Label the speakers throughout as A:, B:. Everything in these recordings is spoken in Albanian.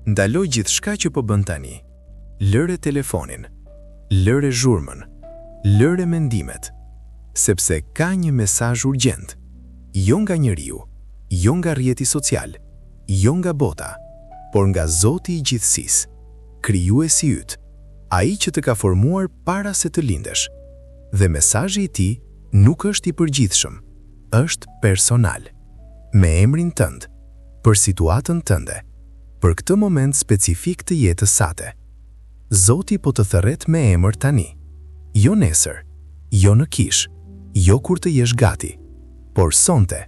A: Ndaloj gjithçka që po bën tani. Lëre telefonin, lëre zhurmën, lëre mendimet, sepse ka një mesazh urgjent, jo nga njeriu, jo nga rrjeti social, jo nga bota, por nga Zoti i gjithësisë, krijuesi yt, ai që të ka formuar para se të lindesh. Dhe mesazhi i tij nuk është i përgjithshëm, është personal, me emrin tënd, për situatën tënde, për këtë moment specifik të jetës sate. Zoti po të thërret me emër tani, jo nesër, jo në kish, jo kur të jesh gati, por sonte,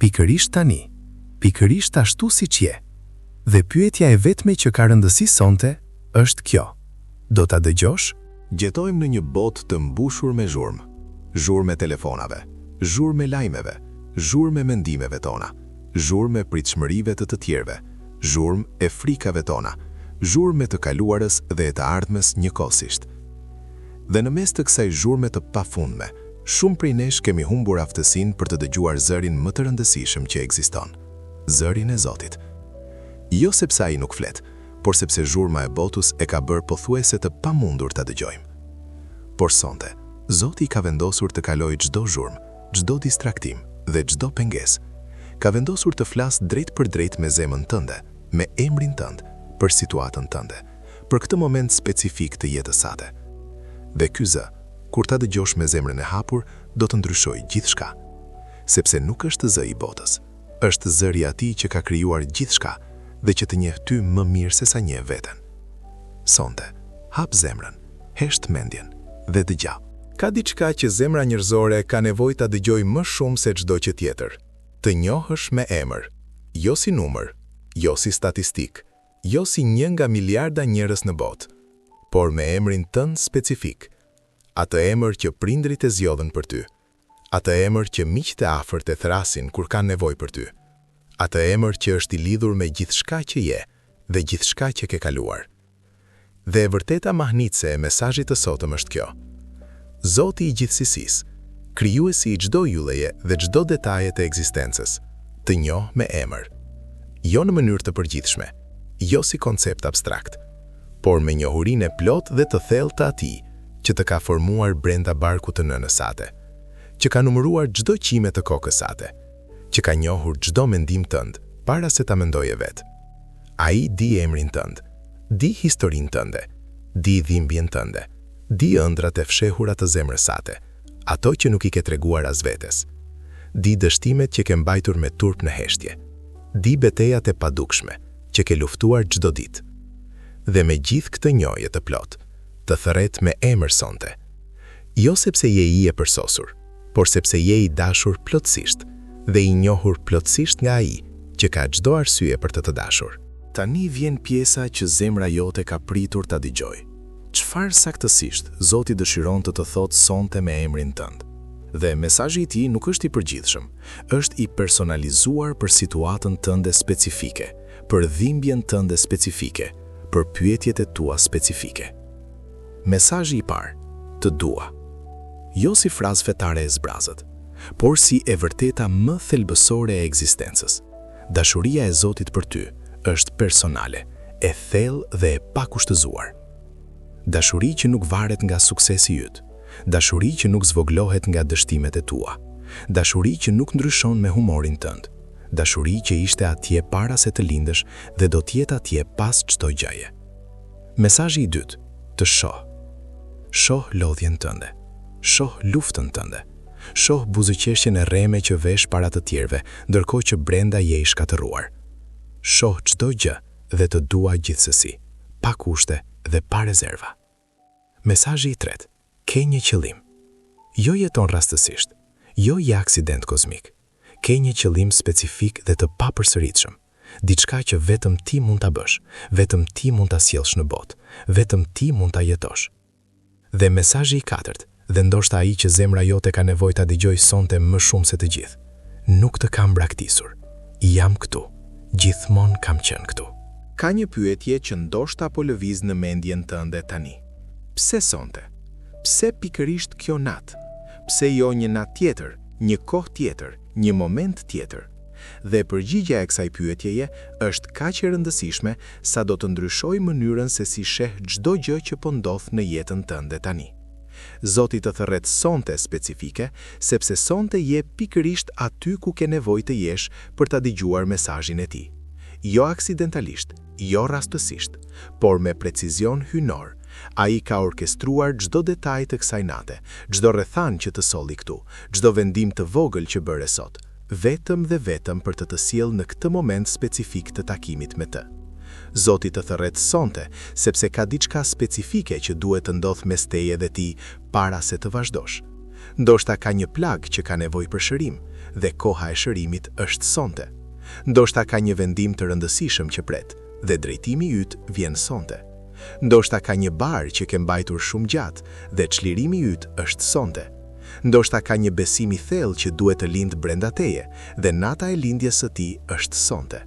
A: pikërisht tani, pikërisht ashtu siç je. Dhe pyetja e vetme që ka rëndësi sonte është kjo. Do ta dëgjosh?
B: Jetojmë në një botë të mbushur me zhurmë. Zhurmë e telefonave, zhurmë e lajmeve, zhurmë e mendimeve tona, zhurmë e pritshmërive të tjerëve, zhurmë e frikave tona, zhurmë e të kaluarës dhe e të ardhmes njëkohësisht. Dhe në mes të kësaj zhurme të pafundme, shumë prej nesh kemi humbur aftësinë për të dëgjuar zërin më të rëndësishëm që ekziston, zërin e Zotit. Jo sepse ai nuk flet, por sepse zhurma e botës e ka bërë pothuajse të pamundur ta dëgjojmë. Por sonte, Zoti ka vendosur të kalojë çdo zhurmë, çdo distraktim dhe çdo pengesë. Ka vendosur të flasë drejt për drejt me zemrën tënde, me emrin tënd, për situatën tënde, për këtë moment specifik të jetës sate. Dhe ky zë, kur ta dëgjosh me zemrën e hapur, do të ndryshojë gjithçka, sepse nuk është zë i botës, është zëri i Atij që ka krijuar gjithçka dhe që të njeh ty më mirë se sa njeh veten. Sonte, hap zemrën, hesht mendjen dhe dëgjao.
C: Ka diçka që zemra njerëzore ka nevojë ta dëgjojë më shumë se çdo gjë tjetër. Të njohësh me emër, jo si numër, jo si statistik, jo si një nga miliarda njerëz në botë, por me emrin tënd specifik. Atë emër që prindrit e zgjodhen për ty. Atë emër që miqtë e afërt e thrasin kur kanë nevojë për ty. Atë emër që është i lidhur me gjithçka që je dhe gjithçka që ke kaluar. Dhe e vërteta mahnitse e mesazhit të sotëm është kjo. Zoti i gjithësisë, krijuesi i çdo ylleje dhe çdo detaje të ekzistencës, të njoh me emër. Jo në mënyrë të përgjithshme, jo si koncept abstrakt, por me njohurinë e plotë dhe të thellë të Atij, që të ka formuar brenda barkut të nënës sate, që ka numëruar çdo qime të kokës sate, që ka njohur çdo mendim tënd para se ta mendoje vet. Ai di emrin tënd, di historinë tënde, di dhimbjen tënde, di ëndrat e fshehura të zemrës sate, ato që nuk i ke treguar as vetes. Di dështimet që ke mbajtur me turp në heshtje. Di betejat e padukshme që ke luftuar çdo ditë. Dhe me gjithë këtë njohje të plot, të thërret me emër sonte. Jo sepse je i e përsosur, por sepse je i dashur plotësisht dhe i njohur plotësisht nga ai që ka çdo arsye për të dashur. Tani vjen pjesa që zemra jote ka pritur ta dëgjojë. Çfarë saktësisht Zoti dëshiron të thotë sonte me emrin tënd? Dhe mesazhi i tij nuk është i përgjithshëm, është i personalizuar për situatën tënde specifike, për dhimbjen tënde specifike, për pyetjet e tua specifike. Mesazhi i parë, të dua. Jo si frazë fetare e zbrazët, por si e vërteta më thelbësore e ekzistencës. Dashuria e Zotit për ty është personale, e thellë dhe e pakushtëzuar. Dashuri që nuk varet nga suksesi yt, dashuri që nuk zvoglohet nga dështimet e tua, dashuri që nuk ndryshon me humorin tënd, dashuri që ishte atje para se të lindesh dhe do të jetë atje pas çdo gjëje. Mesazhi i dytë, të shoh. Shoh lodhjen tënde, shoh luftën tënde, shoh buzëqeshjen e rreme që vesh para të tjerëve, ndërkohë që brenda je i shkatërruar. Shoh çdo gjë dhe të dua gjithsesi, pa kushte dhe pa rezerva. Mesazhi i tretë, ke një qëllim. Jo jeton rastësisht, jo je aksident kozmik. Ke një qëllim specifik dhe të papërsëritshëm, diçka që vetëm ti mund ta bësh, vetëm ti mund ta sjellsh në botë, vetëm ti mund ta jetosh. Dhe mesazhi i katërt, dhe ndoshta ai që zemra jote ka nevojë ta dëgjojë sonte më shumë se të gjithë. Nuk të kam braktisur. Jam këtu. Gjithmonë kam qenë këtu. Ka një pyetje që ndoshta po lëviz në mendjen tënde tani. Pse sonte? Pse pikërisht kjo natë? Pse jo një natë tjetër, një kohë tjetër, një moment tjetër? Dhe përgjigjja e kësaj pyetjeje është kaq e rëndësishme sa do të ndryshojë mënyrën se si sheh çdo gjë që po ndodh në jetën tënde tani. Zoti të thërret sonte specifike, sepse sonte je pikërisht aty ku ke nevojë të jesh për ta dëgjuar mesazhin e tij. Jo aksidentalisht, jo rastësisht, por me precizion hynor. Ai ka orkestruar çdo detaj të kësaj nate, çdo rrethan që të solli këtu, çdo vendim të vogël që bëre sot, vetëm dhe vetëm për të sjellë në këtë moment specifik të takimit me të. Zoti të thërret sonte, sepse ka diçka specifike që duhet të ndodhë mes teje dhe tij para se të vazhdosh. Ndoshta ka një plag që ka nevojë për shërim, dhe koha e shërimit është sonte. Ndoshta ka një vendim të rëndësishëm që pret, dhe drejtimi yt vjen sonte. Ndoshta ka një bar që ke mbajtur shumë gjatë, dhe çlirimi yt është sonte. Ndoshta ka një besim i thellë që duhet të lindë brenda teje, dhe nata e lindjes së tij është sonte.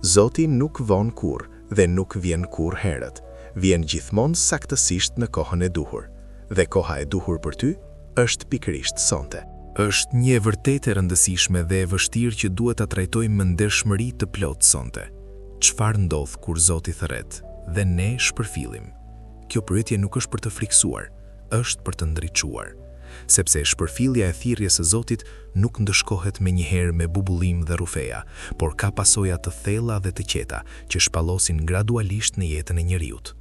C: Zoti nuk von kurrë dhe nuk vjen kurrë herët. Vjen gjithmonë saktësisht në kohën e duhur. Dhe koha e duhur për ty është pikërisht sonte.
A: Është një e vërtetë e rëndësishme dhe e vështirë që duhet ta trajtojmë me ndershmëri të plotë sonte. Çfarë ndodh kur Zoti thërret dhe ne shpërfillim? Kjo pyetje nuk është për të friksuar, është për të ndriçuar. Sepse shpërfillja e thirrjes së Zotit nuk ndëshkohet menjëherë me bubullim dhe rufeja, por ka pasoja të thella dhe të qeta që shpallosin gradualisht në jetën e njeriut.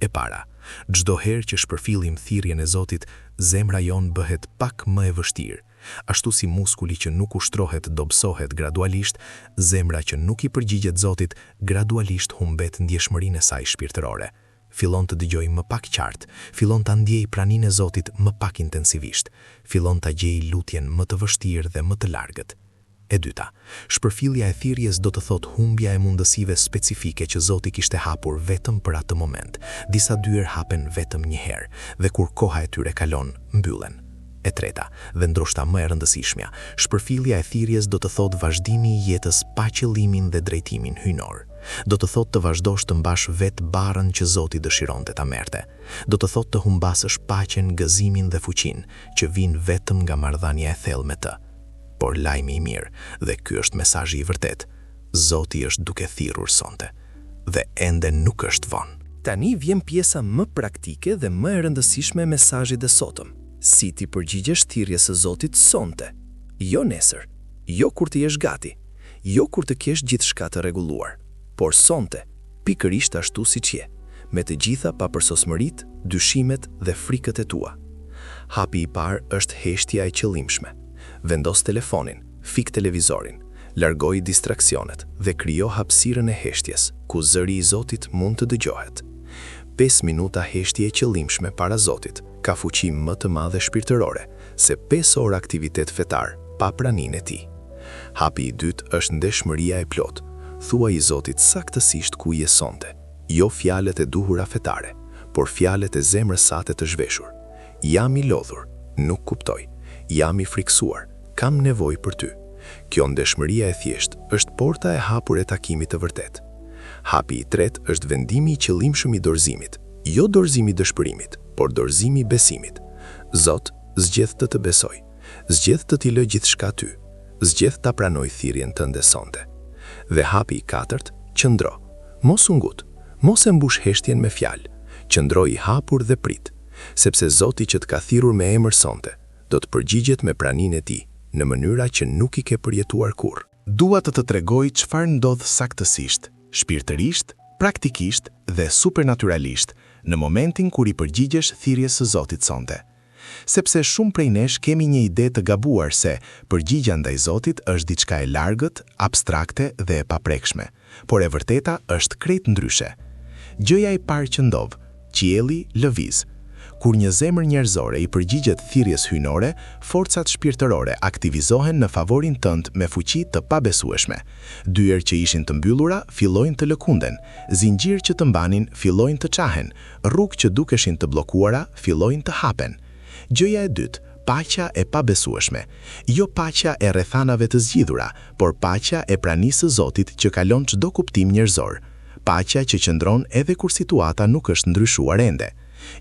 A: E para, çdo herë që shpërfillim thirrjen e Zotit, zemra jon bëhet pak më e vështirë. Ashtu si muskuli që nuk ushtrohet dobësohet gradualisht, zemra që nuk i përgjigjet Zotit gradualisht humbet ndjeshmërinë e saj shpirtërore. Fillon të dëgjoj më pak qartë, fillon të ndjej praninë e Zotit më pak intensivisht, fillon të gjej lutjen më të vështirë dhe më të largët. E dyta, shpërfillja e thirrjes do të thotë humbja e mundësive specifike që Zoti kishte hapur vetëm për atë moment. Disa dyer hapen vetëm një herë, dhe kur koha e tyre kalon, mbyllen. E treta, dhe ndoshta më e rëndësishmja, shpërfillja e thirrjes do të thotë vazhdimi i jetës pa qëllimin dhe drejtimin hyjnor. Do të thotë të vazhdosh të mbash vetë barrën që Zoti dëshironte ta merrte. Do të thotë të humbasësh paqen, gëzimin dhe fuqinë që vijnë vetëm nga marrëdhënia e thellë me të. Por lajmi i mirë, dhe ky është mesazhi i vërtet, Zoti është duke thirrur sonte, dhe ende nuk është vonë.
D: Tani vjen pjesa më praktike dhe më e rëndësishme e mesazhit të sotëm. Si ti përgjigjesh thirrjes së Zotit sonte, jo nesër, jo kur të jesh gati, jo kur të kesh gjithçka të rregulluar, por sonte, pikërisht ashtu siç je, me të gjitha papërsosmëritë, dyshimet dhe frikët e tua. Hapi i parë është heshtja e qëllimshme. Vendos telefonin, fik televizorin, largoj distraksionet dhe krijo hapësirën e heshtjes, ku zëri i Zotit mund të dëgjohet. 5 minuta heshtje e qëllimshme para Zotit ka fuqi më të madhe shpirtërore se 5 orë aktivitet fetar pa praninë e tij. Hapi i dytë është ndeshmëria e plotë. Thuaj i Zotit saktësisht ku je sonte, jo fjalët e duhura fetare, por fjalët e zemrës sate të zhveshur. Jam i lodhur, nuk kuptoj. Jam i friksuar, kam nevojë për ty. Kjo ndeshmëria e thjesht është porta e hapur e takimit të vërtet. Hapi i tretë është vendimi i qëllimshëm i dorëzimit, jo dorëzimi i dëshpërimit, por dorëzimi i besimit. Zot, zgjedh të besoj, zgjedh të t'i lë gjithçka ty, zgjedh ta pranoj thirrjen tënde sonte. Dhe hapi i katërt, qëndro, mos u ngut, mos e mbush heshtjen me fjalë, qëndro i hapur dhe prit, sepse Zoti që të ka thirrur me emër sonte, do të përgjigjet me praninë e tij në mënyra që nuk i ke përjetuar kurrë.
C: Dua të tregoj çfarë ndodh saktësisht, shpirtërisht, praktikisht dhe supernaturalisht në momentin kur i përgjigjesh thirrjes së Zotit sonte. Sepse shumë prej nesh kemi një ide të gabuar se përgjigja ndaj Zotit është diçka e largët, abstrakte dhe e paprekshme, por e vërteta është krejt ndryshe. Gjëja e parë që ndodh, qielli lëviz. Kur një zemër njerëzore i përgjigjet thirrjes hyjnore, forcat shpirtërore aktivizohen në favorin tënd me fuqi të pabesueshme. Dyer që ishin të mbyllura fillojnë të lëkunden, zinxhir që të mbanin fillojnë të çahen, rrugë që dukeshin të bllokuara fillojnë të hapen. Gjëja e dytë, paqja e pabesueshme. Jo paqja e rrethanave të zgjidhura, por paqja e pranisë së Zotit që kalon çdo kuptim njerëzor. Paqja që qëndron edhe kur situata nuk është ndryshuar ende.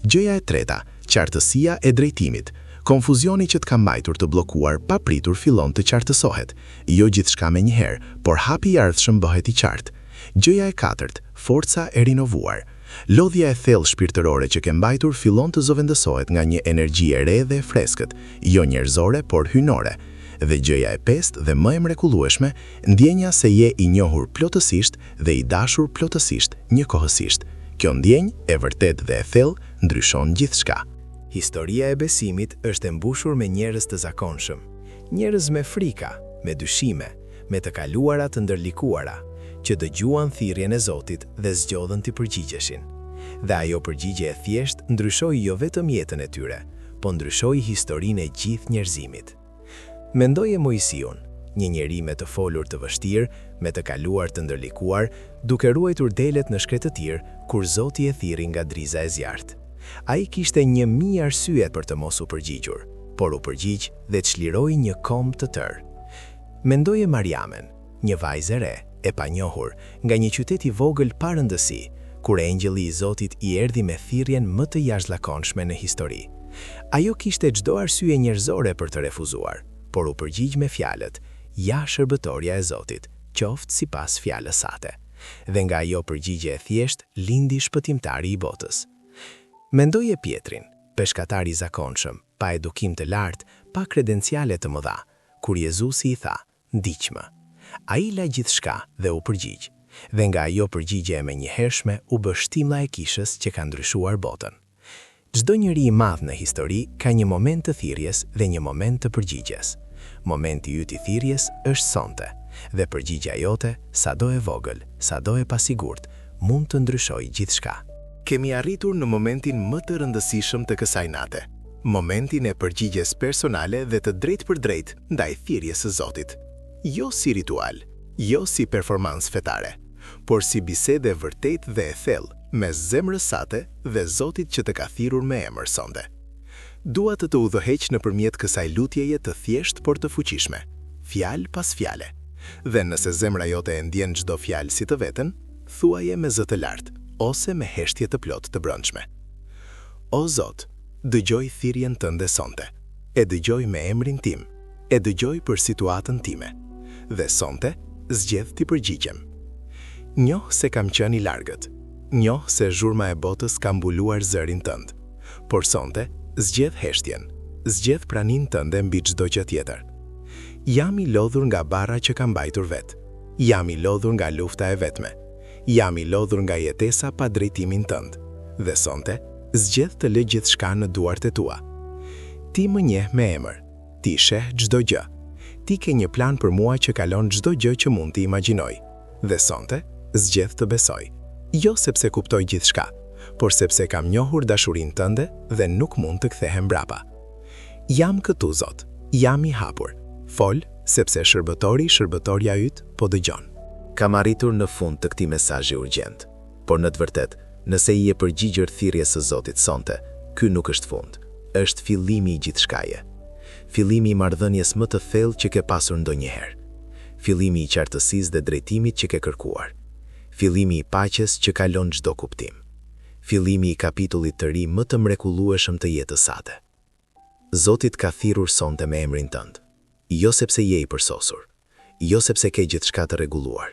C: Gjëja e treta, qartësia e drejtimit. Konfuzioni që të ka mbajtur të bllokuar papritur fillon të qartësohet. Jo gjithçka me njëherë, por hapi i ardhshëm bëhet i qartë. Gjëja e katërt, forca e rinovuar. Lodhja e thellë shpirtërore që ke mbajtur fillon të zëvendësohet nga një energji e re dhe e freskët, jo njerëzore, por hynore. Dhe gjëja e pestë dhe më e mrekullueshme, ndjenja se je i njohur plotësisht dhe i dashur plotësisht njëkohësisht. Kjo ndjenjë e vërtet dhe e thellë ndryshon gjithçka.
D: Historia e besimit është e mbushur me njerëz të zakonshëm, njerëz me frika, me dyshime, me të kaluara të ndërlikuara, që dëgjuan thirrjen e Zotit dhe zgjodhen të përgjigjeshin. Dhe ajo përgjigje e thjesht ndryshoi jo vetëm jetën e tyre, po ndryshoi historinë e gjithë njerëzimit. Mendoje Mojsiun, një njeri me të folur të vështirë, me të kaluar të ndërlikuar, duke ruajtur delet në shkretëtir, kur Zoti e thirri nga driza e zjarrt. Ai kishte 1000 arsye për të mos u përgjigjur, por u përgjigj dhe çliroi një kom të tërë. Mendoje Mariamen, një vajzë e re, e panjohur, nga një qytet i vogël pa rëndësi, kur engjëlli i Zotit i erdhi me thirrjen më të jashtëzakonshme në histori. Ajo kishte çdo arsye njerëzore për të refuzuar, por u përgjigj me fjalët: "Ja shërbëtorja e Zotit, qoftë sipas fjalës sate." Dhe nga ajo përgjigje e thjesht lindi shpëtimtari i botës. Mendoje Pietrin, peshkatar i zakonshëm, pa edukim të lartë, pa kredenciale të mëdha, kur Jezusi i tha: "Ndiqmë." Ai la gjithçka dhe u përgjigj. Dhe nga ajo përgjigje e menjëhershme u bë shtimlla e kishës që ka ndryshuar botën. Çdo njeri i madh në histori ka një moment të thirrjes dhe një moment të përgjigjes. Momenti yt i thirrjes është sonte, dhe përgjigjja jote, sado e vogël, sado e pasigurt, mund të ndryshojë gjithçka.
C: Kemi arritur në momentin më të rëndësishëm të kësaj nate. Momentin e përgjigjes personale dhe të drejtë për drejtë ndaj thirrjes së Zotit. Jo si ritual, jo si performancë fetare, por si bisede vërtet dhe e thellë mes zemrës sate dhe Zotit që të ka thirrur me emër sonte. Dua të udhëheq nëpërmjet kësaj lutjeje të thjeshtë por të fuqishme, fjalë pas fjale. Dhe nëse zemra jote e ndjen çdo fjalë si të veten, thuaje me zë të lartë ose me heshtje të plotë të brendshme. O Zot, dëgjoj thirrjen tënde sonte. E dëgjoj me emrin tim, e dëgjoj për situatën time. Dhe sonte zgjedh t'i përgjigjem. Njoh se kam qenë i largët. Njoh se zhurma e botës ka mbuluar zërin tënd. Por sonte zgjedh heshtjen, zgjedh praninë tënde mbi çdo gjë tjetër. Jam i lodhur nga barra që kam mbajtur vet. Jam i lodhur nga lufta e vetme. Jam i lodhur nga jetesa pa drejtimin tënd. Dhe sonte zgjedh të lë gjithçka në duart e tua. Ti më njeh me emër. Ti sheh çdo gjë. Ti ke një plan për mua që kalon çdo gjë që mund t'i imagjinoj. Dhe sonte zgjedh të besoj. Jo sepse kuptoj gjithçka, por sepse kam njohur dashurinë tënde dhe nuk mund të kthehem mbrapa. Jam këtu, Zot. Jam i hapur. Fol, sepse shërbëtorja yt po dëgjon.
D: Kam arritur në fund të këtij mesazhi urgjent, por në të vërtetë, nëse i je përgjigjur thirrjes së Zotit sonte, ky nuk është fund, është fillimi i gjithçkaje. Fillimi i marrëdhënies më të thellë që ke pasur ndonjëherë. Fillimi i qartësisë dhe drejtimit që ke kërkuar. Fillimi i paqes që kalon çdo kuptim. Fillimi i kapitullit të ri më të mrekullueshëm të jetës sate. Zoti ka thirrur sonte me emrin tënd, jo sepse je i përsosur, jo sepse ke gjithçka të rregulluar,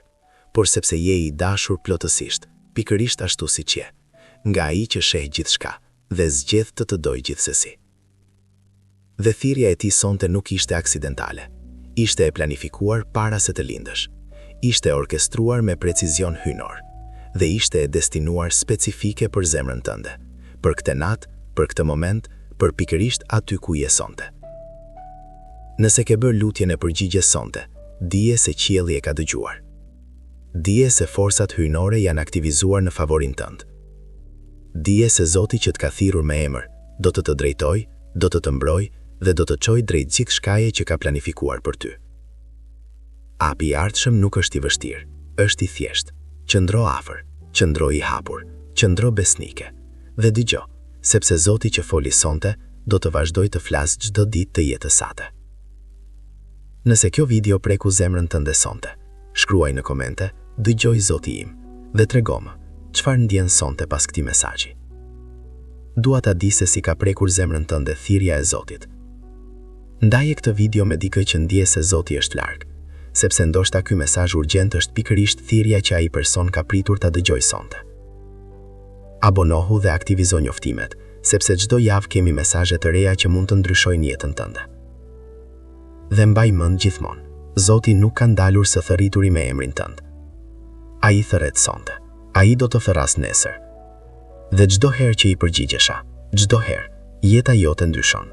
D: por sepse je i dashur plotësisht, pikërisht ashtu siç je, nga ai që sheh gjithçka dhe zgjedh të dojë gjithsesi. Dhe thirrja e tij sonte nuk ishte aksidentale. Ishte e planifikuar para se të lindësh. Ishte e orkestruar me precizion hynor dhe ishte e destinuar specifike për zemrën tënde, për këtë natë, për këtë moment, për pikërisht aty ku je sonte. Nëse ke bërë lutjen e përgjigjes sonte, dije se qielli e ka dëgjuar. Dije se forcat hynore janë aktivizuar në favorin tënd. Dije se Zoti që të ka thirrur me emër do të drejtoj, do të mbroj dhe do të çojë drejt gjithçkaje që ka planifikuar për ty. Hapi i ardhshëm nuk është i vështirë, është i thjeshtë. Qëndro afër, qëndro i hapur, qëndro besnike dhe dëgjo, sepse Zoti që foli sonte do të vazhdoj të flasë çdo ditë të jetës sate. Nëse kjo video preku zemrën tënde sonte, shkruaj në komente, dëgjoj Zoti im dhe tregom çfarë ndjen sonte pas këtij mesazhi. Dua ta di se si ka prekur zemrën tënde thirrja e Zotit
C: Ndaje këtë video me dikë që ndje se Zoti është larg, sepse ndoshta ky mesazh urgjent është pikërisht thirrja që ai person ka pritur ta dëgjojë sonte. Abonohu dhe aktivizo njoftimet, sepse çdo javë kemi mesazhe të reja që mund të ndryshojnë jetën tënde. Dhe mbaj mend gjithmonë, Zoti nuk ka ndalur së thërrituri me emrin tënd. Ai thërret sonte, ai do të thërras nesër. Dhe çdo herë që i përgjigjesha, çdo herë, jeta jote ndryshon.